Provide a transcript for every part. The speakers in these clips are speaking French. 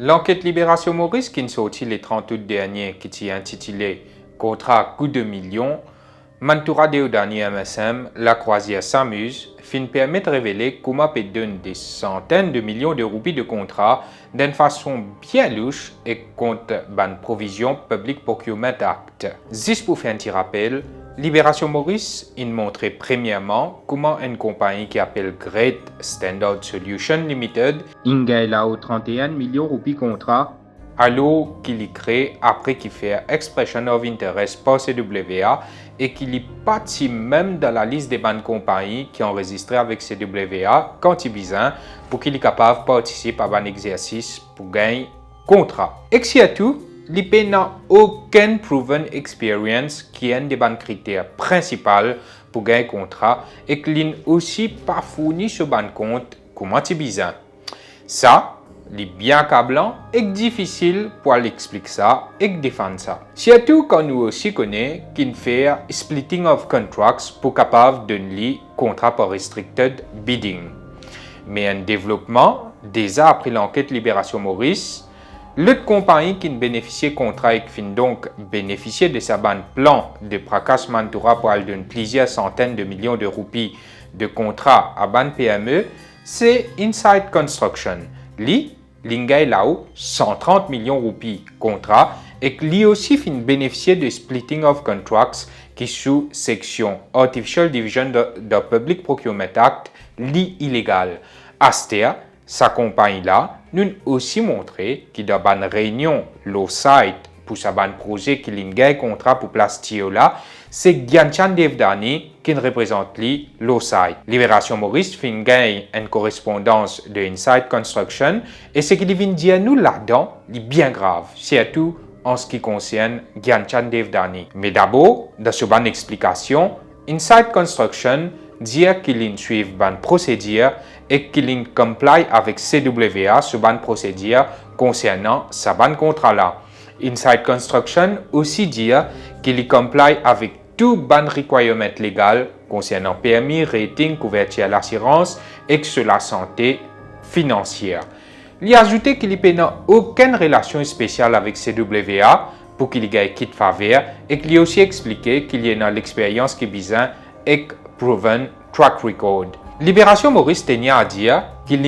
L'enquête Libération Maurice qui est sortie le 30 août dernier, qui est intitulée Contrat coup de millions, Mantoura Deodani MSM, la croisière s'amuse, fin permet de révéler comment peut donner des centaines de millions de roupies de contrats d'une façon bien louche et contre ban provision Public Procurement Act. Juste pour faire un petit rappel, Libération Maurice a montré premièrement comment une compagnie qui s'appelle Great Standard Solution Limited a eu 31 millions de roupies contrats alors qu'il y crée après qu'il fait expression of interest par CWA et qu'il y partit même dans la liste des bonnes compagnies qui ont enregistré avec CWA quand il besoin pour qu'il est capable de participer à un exercice pour gagner contrat. Et surtout, l'IP n'a aucun proven experience qui est un des bons critères principaux pour gagner contrat et qu'il n'a aussi pas fourni ce bon compte comment il besoin. Ça, c'est bien câblant et difficile pour l'expliquer ça et défendre ça. Surtout quand nous aussi connaissons qu'il fait splitting of contracts pour capable de donner contrat par restricted bidding. Mais un développement, déjà après l'enquête Libération Maurice, l'autre compagnie qui bénéficiait contrat et qui donc bénéficiait de sa bande plan de Prakas Mantoura pour donner plusieurs centaines de millions de roupies de contrat à bande PME, c'est Inside Construction. L'ingay là-haut 130 millions de roupies contrat et lui aussi fin bénéficier de splitting of contracts qui sous section Artificial Division de Public Procurement Act illégal. Astea, sa compagnie là, nous aussi montré qu'il dans une réunion low site pour sa ban projet qui l'ingay contrat pour Plastio là, c'est Gyanchan Devdani qui représente lui low site. Libération Maurice fin gagne une correspondance de Inside Construction et ce qu'il vient dire nous là-dedans est bien grave, surtout en ce qui concerne Gyanchan Devdani. Mais d'abord, dans ce bonne explication, Inside Construction dit qu'il suit une procédure et qu'il comply avec CWA sur une procédure concernant sa ban contrat là. Inside Construction aussi dit qu'il comply avec tout ban requirement légal concernant permis, rating, couverture à l'assurance et sur la santé financière. Il a ajouté qu'il n'a aucune relation spéciale avec CWA pour qu'il ait quitte faveur et qu'il a aussi expliqué qu'il y a l'expérience qui besoin et proven track record. Libération Maurice tenait à dire qu'il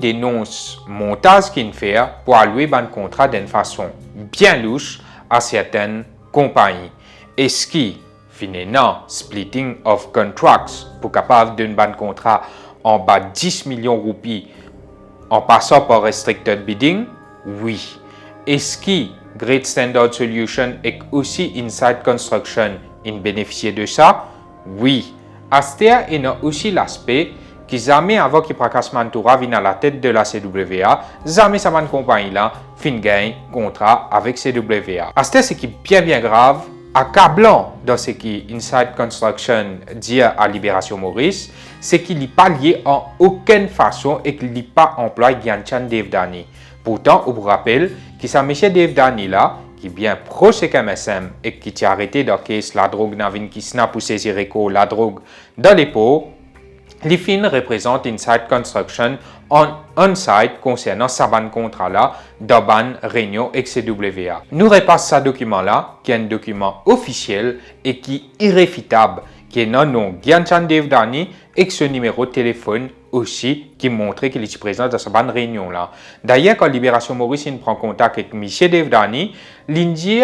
dénonce montage qu'il fait pour allouer un contrat d'une façon bien louche à certaines compagnies. Et ce qui finalement splitting of contracts pour capable d'un ban contrat en bas de 10 millions de roupies en passant par restricted bidding, oui. Et ce qui Great Standard Solution et aussi Inside Construction in bénéficier de ça, oui. Astea a aussi l'aspect qui jamais avant que Prakas Mantoura vienne à la tête de la CWA, jamais sa bonne compagnie là fin gagne contrat avec CWA. Astea c'est qui est bien grave, accablant dans ce qui Inside Construction dit à Libération Maurice, c'est qu'il n'est pas lié en aucune façon et qu'il n'est pas employé Gyanchan Devdani. Pourtant, on vous rappelle que c'est M. Devdani là qui est bien pro CKMSM et qui a arrêté dans case la drogue Navin qui snap ou saisir la drogue dans les pots, l'IFIN représente Inside Construction en on-site concernant sa ban contrat là dans ban réunion avec CWA. Nous repassons ce document là qui est un document officiel et qui est irréfutable qui est non nom Gyanchan Devdani et ce numéro de téléphone aussi qui montrait qu'il est présent dans sa bonne réunion là. D'ailleurs, quand Libération Maurice prend contact avec M. Devdani, il dit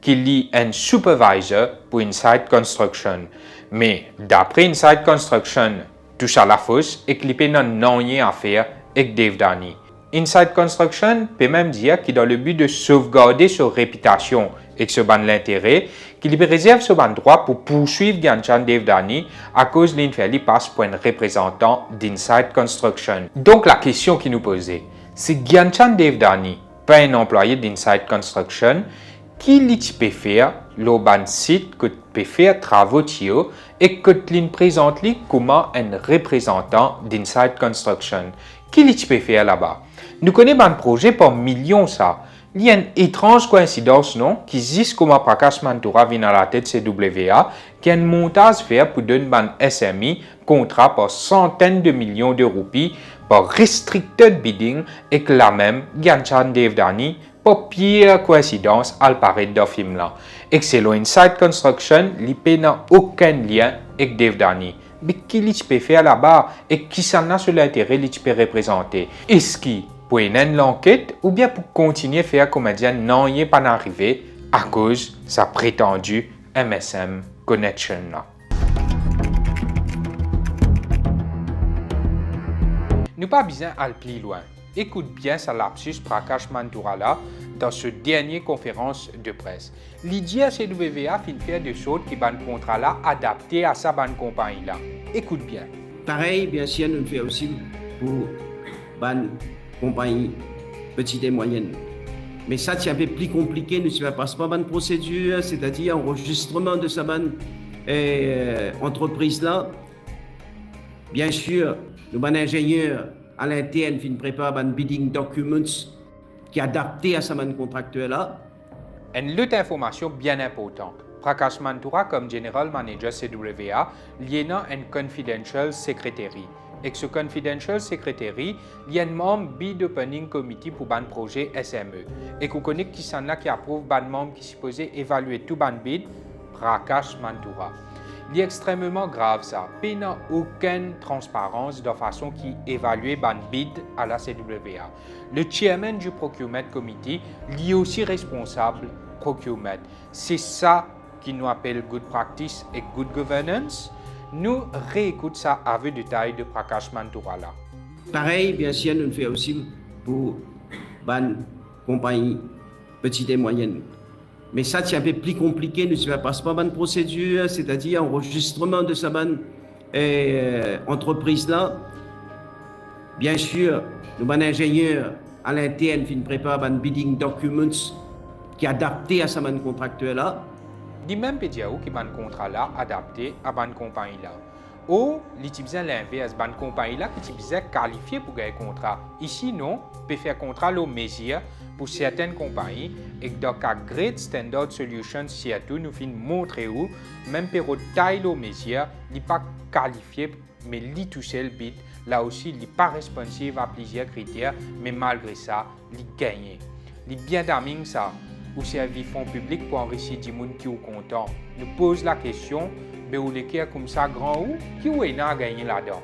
qu'il est un supervisor pour Inside Construction. Mais d'après Inside Construction, tout ça la fausse et qu'il n'a rien à faire avec Devdani. Inside Construction peut même dire qu'il dans le but de sauvegarder sa réputation et que ce ban l'intérêt, qu'il réserve ce ban droit pour poursuivre Gyanchan Devdani à cause de l'inférli passe pour un représentant d'Inside Construction. Donc la question qui nous posait, c'est Gyanchan Devdani, pas un employé d'Inside Construction, qui peut faire le ban site que peut faire travaux tio et que l'in présente comme un représentant d'Inside Construction. Qui peut faire là-bas? Nous connaissons un projet pour millions ça. Il y a une étrange coïncidence, non, qui existe comme Prakas Mantoura vient à la tête CWA, qui a un montage fait pour donner un SMI contrat pour centaines de millions de roupies par restricted bidding et que la même Gyanchan Devdani pour pire coïncidence à paraît dans le film là. Et que c'est Inside Construction, il n'a aucun lien avec Devdani. Mais qui peut faire là-bas et qui s'en a sur l'intérêt qu'il peut représenter? Est-ce qu'il pour une l'enquête ou bien pour continuer à faire comédien non y est pas arrivé à cause de sa prétendue MSM connection là. Nous pas besoin d'aller plus loin. Écoute bien sa lapsus Prakash Mantura là dans ce dernier conférence de presse. L'idée CWA fin faire de choses qui ban contrat là adapté à sa ban compagnie là. Écoute bien. Pareil, bien sûr, nous le faisons aussi pour ban compagnie petite et moyenne. Mais ça, c'est un peu plus compliqué. Nous ne passons pas ban procédure, c'est-à-dire enregistrement de sa ban entreprise là. Bien sûr, nous ban ingénieurs à l'interne fin prépare ban bidding documents qui est adapté à sa ban contractuelle là. Une autre information bien importante. Prakash Mantura, comme General Manager CWA, lié dans une confidential secretary. Et que ce confidential secretary, il y a un membre bid opening committee pour ban projet SME. Et qu'on connaît qui s'en a qui approuve ban membre qui supposé évaluer tout ban bid, Prakash Mantura. Il est extrêmement grave ça. Il n'y a aucune transparence de façon qui évalue ban bid à la CWA. Le chairman du procurement committee, lui est aussi responsable procurement. C'est ça qui nous appelle good practice et good governance. Nous réécoutons ça avec détail de Prakash Mantura là. Pareil, bien sûr, nous le faisons aussi pour ban compagnie petite et moyenne. Mais ça, c'est un peu plus compliqué. Nous ne passons pas ban procédure, c'est-à-dire enregistrement de sa ban entreprise là. Bien sûr, nous ban ingénieurs à l'interne fin prépare ban bidding documents qui est adapté à sa ban contractuelle là. Di même pédiao qui ban contrat là adapté à ban compagnie là. Ou l'utiliser l'inverse, ban compagnie là qui utilisait qualifié pour gagner contrat. Ici non, peut faire contrat au mesure pour certaines compagnies et dans le cas Great Standard Solutions Seattle nous fin montrer où même pour taille au mesure, il pas qualifié mais il tout seul bid là aussi il pas responsive à plusieurs critères mais malgré ça il gagne. Il bien d'amis ça. Ou servir fonds publics pour enrichir des gens qui sont contents. Nous pose la question, mais où les comme ça grand ou qui est à gagner là-dedans?